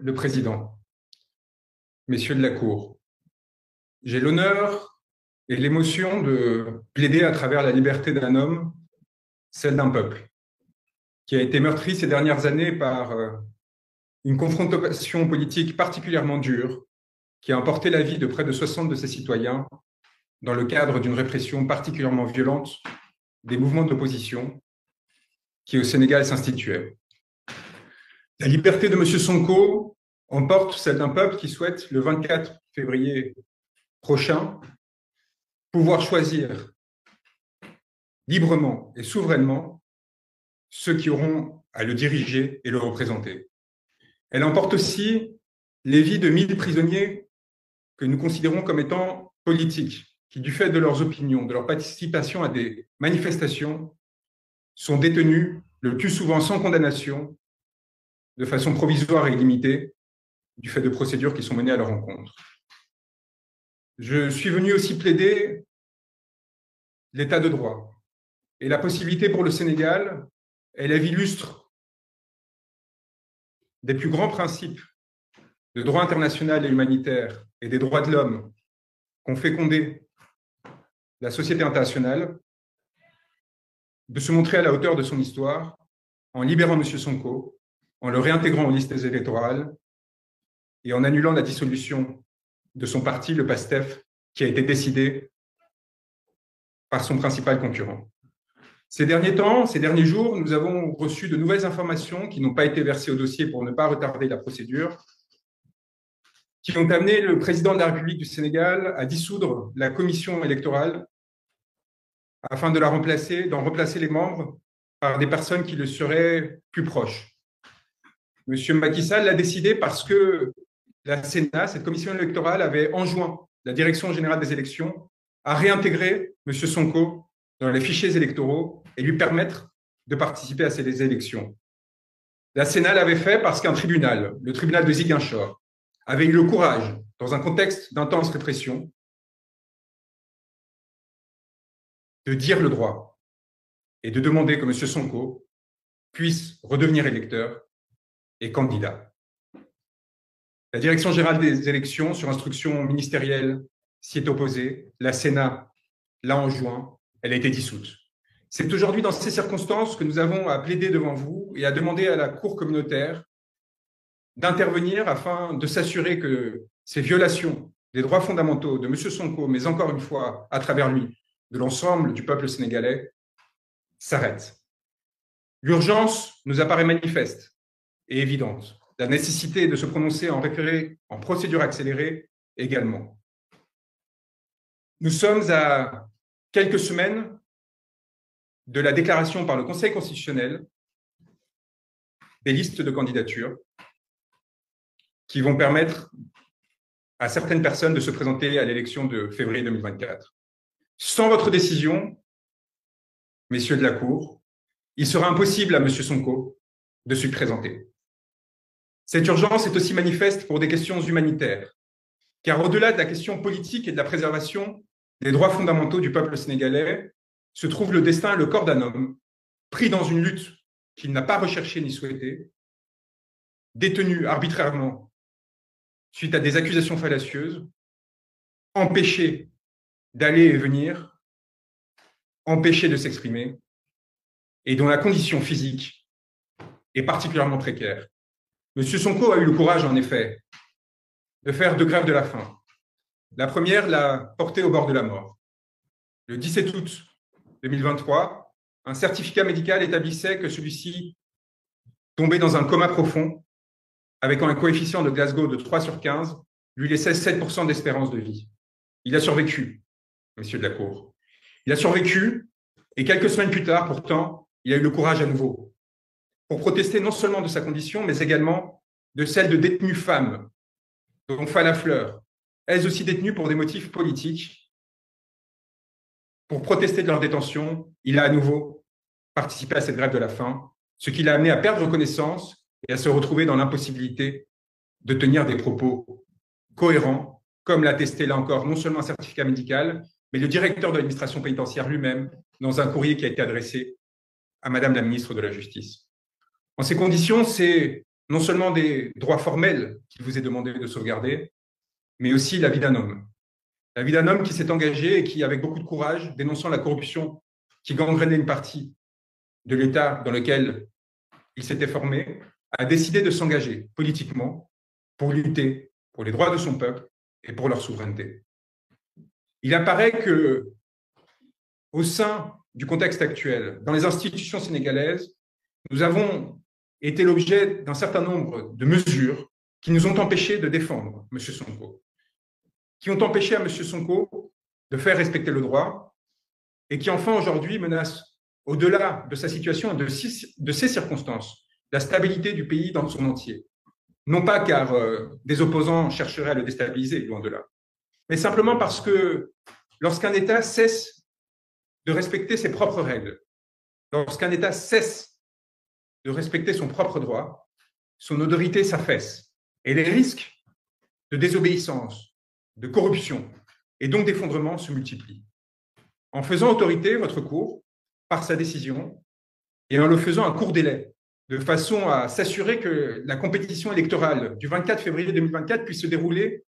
le Président, messieurs de la Cour, j'ai l'honneur et l'émotion de plaider à travers la liberté d'un homme, celle d'un peuple, qui a été meurtri ces dernières années par une confrontation politique particulièrement dure, qui a emporté la vie de près de 60 de ses citoyens dans le cadre d'une répression particulièrement violente des mouvements d'opposition qui au Sénégal s'instituaient. La liberté de M. Sonko emporte celle d'un peuple qui souhaite, le 24 février prochain, pouvoir choisir librement et souverainement ceux qui auront à le diriger et le représenter. Elle emporte aussi les vies de 1000 prisonniers que nous considérons comme étant politiques, qui, du fait de leurs opinions, de leur participation à des manifestations, sont détenus le plus souvent sans condamnation, de façon provisoire et illimitée, du fait de procédures qui sont menées à leur encontre. Je suis venu aussi plaider l'état de droit et la possibilité pour le Sénégal, élève illustre des plus grands principes de droit international et humanitaire et des droits de l'homme qu'ont fécondé la société internationale, de se montrer à la hauteur de son histoire en libérant M. Sonko, en le réintégrant aux listes électorales et en annulant la dissolution de son parti, le PASTEF, qui a été décidé par son principal concurrent. Ces derniers temps, ces derniers jours, nous avons reçu de nouvelles informations qui n'ont pas été versées au dossier pour ne pas retarder la procédure, qui ont amené le président de la République du Sénégal à dissoudre la commission électorale afin de d'en remplacer les membres par des personnes qui le seraient plus proches. M. Macky Sall l'a décidé parce que la Sénat, cette commission électorale, avait enjoint la Direction générale des élections à réintégrer M. Sonko dans les fichiers électoraux et lui permettre de participer à ces élections. La Sénat l'avait fait parce qu'un tribunal, le tribunal de Ziguinchor, avait eu le courage, dans un contexte d'intense répression, de dire le droit et de demander que M. Sonko puisse redevenir électeur et candidat. La Direction générale des élections, sur instruction ministérielle, s'y est opposée. La Sénat l'a enjoint. Elle a été dissoute. C'est aujourd'hui dans ces circonstances que nous avons à plaider devant vous et à demander à la Cour communautaire d'intervenir afin de s'assurer que ces violations des droits fondamentaux de M. Sonko, mais encore une fois, à travers lui, de l'ensemble du peuple sénégalais, s'arrêtent. L'urgence nous apparaît manifeste et évidente. La nécessité de se prononcer en référé en procédure accélérée également. Nous sommes à quelques semaines de la déclaration par le Conseil constitutionnel des listes de candidatures qui vont permettre à certaines personnes de se présenter à l'élection de février 2024. Sans votre décision, messieurs de la Cour, il sera impossible à M. Sonko de se présenter. Cette urgence est aussi manifeste pour des questions humanitaires, car au-delà de la question politique et de la préservation des droits fondamentaux du peuple sénégalais, se trouve le destin et le corps d'un homme pris dans une lutte qu'il n'a pas recherchée ni souhaitée, détenu arbitrairement suite à des accusations fallacieuses, empêché d'aller et venir, empêché de s'exprimer, et dont la condition physique est particulièrement précaire. M. Sonko a eu le courage, en effet, de faire 2 grèves de la faim. La première l'a porté au bord de la mort. Le 17 août 2023, un certificat médical établissait que celui-ci tombait dans un coma profond, avec un coefficient de Glasgow de 3 sur 15, lui laissait 7% d'espérance de vie. Il a survécu, messieurs de la Cour. Il a survécu, et quelques semaines plus tard, pourtant, il a eu le courage à nouveau pour protester non seulement de sa condition, mais également de celle de détenues femmes, dont Falla Fleur, elles aussi détenues pour des motifs politiques. Pour protester de leur détention, il a à nouveau participé à cette grève de la faim, ce qui l'a amené à perdre connaissance et à se retrouver dans l'impossibilité de tenir des propos cohérents, comme l'a attesté là encore non seulement un certificat médical, mais le directeur de l'administration pénitentiaire lui-même dans un courrier qui a été adressé à Madame la ministre de la Justice. En ces conditions, c'est non seulement des droits formels qu'il vous est demandé de sauvegarder, mais aussi la vie d'un homme. La vie d'un homme qui s'est engagé et qui, avec beaucoup de courage, dénonçant la corruption qui gangrénait une partie de l'État dans lequel il s'était formé, a décidé de s'engager politiquement pour lutter pour les droits de son peuple et pour leur souveraineté. Il apparaît que, au sein du contexte actuel, dans les institutions sénégalaises, nous avons été l'objet d'un certain nombre de mesures qui nous ont empêchés de défendre M. Sonko, qui ont empêché à M. Sonko de faire respecter le droit et qui, enfin, aujourd'hui, menacent, au-delà de sa situation et de ses circonstances, la stabilité du pays dans son entier. Non pas car des opposants chercheraient à le déstabiliser, loin de là, mais simplement parce que lorsqu'un État cesse de respecter ses propres règles, lorsqu'un État cesse de respecter son propre droit, son autorité s'affaisse. Et les risques de désobéissance, de corruption et donc d'effondrement se multiplient. En faisant autorité, votre Cour, par sa décision, et en le faisant à court délai, de façon à s'assurer que la compétition électorale du 24 février 2024 puisse se dérouler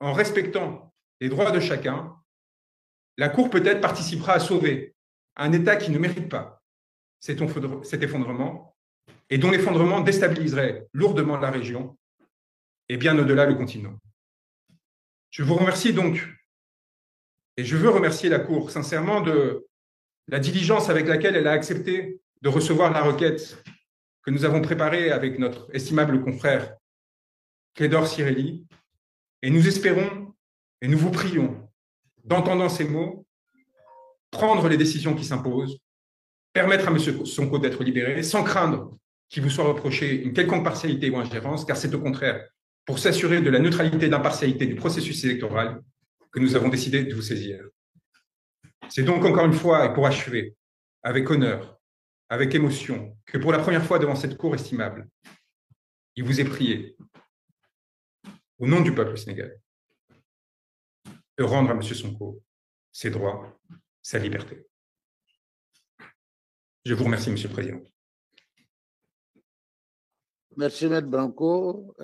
en respectant les droits de chacun, la Cour peut-être participera à sauver un État qui ne mérite pas cet effondrement et dont l'effondrement déstabiliserait lourdement la région et bien au-delà le continent. Je vous remercie donc, et je veux remercier la Cour sincèrement de la diligence avec laquelle elle a accepté de recevoir la requête que nous avons préparée avec notre estimable confrère Clédor Cirelli, et nous espérons et nous vous prions d'entendant ces mots, prendre les décisions qui s'imposent, permettre à M. Sonko d'être libéré sans craindre qu'il vous soit reproché une quelconque partialité ou ingérence, car c'est au contraire pour s'assurer de la neutralité et d'impartialité du processus électoral que nous avons décidé de vous saisir. C'est donc encore une fois, et pour achever, avec honneur, avec émotion, que pour la première fois devant cette cour estimable, il vous est prié, au nom du peuple sénégalais, de rendre à M. Sonko ses droits, sa liberté. Je vous remercie, Monsieur le Président. Merci, M. Branco.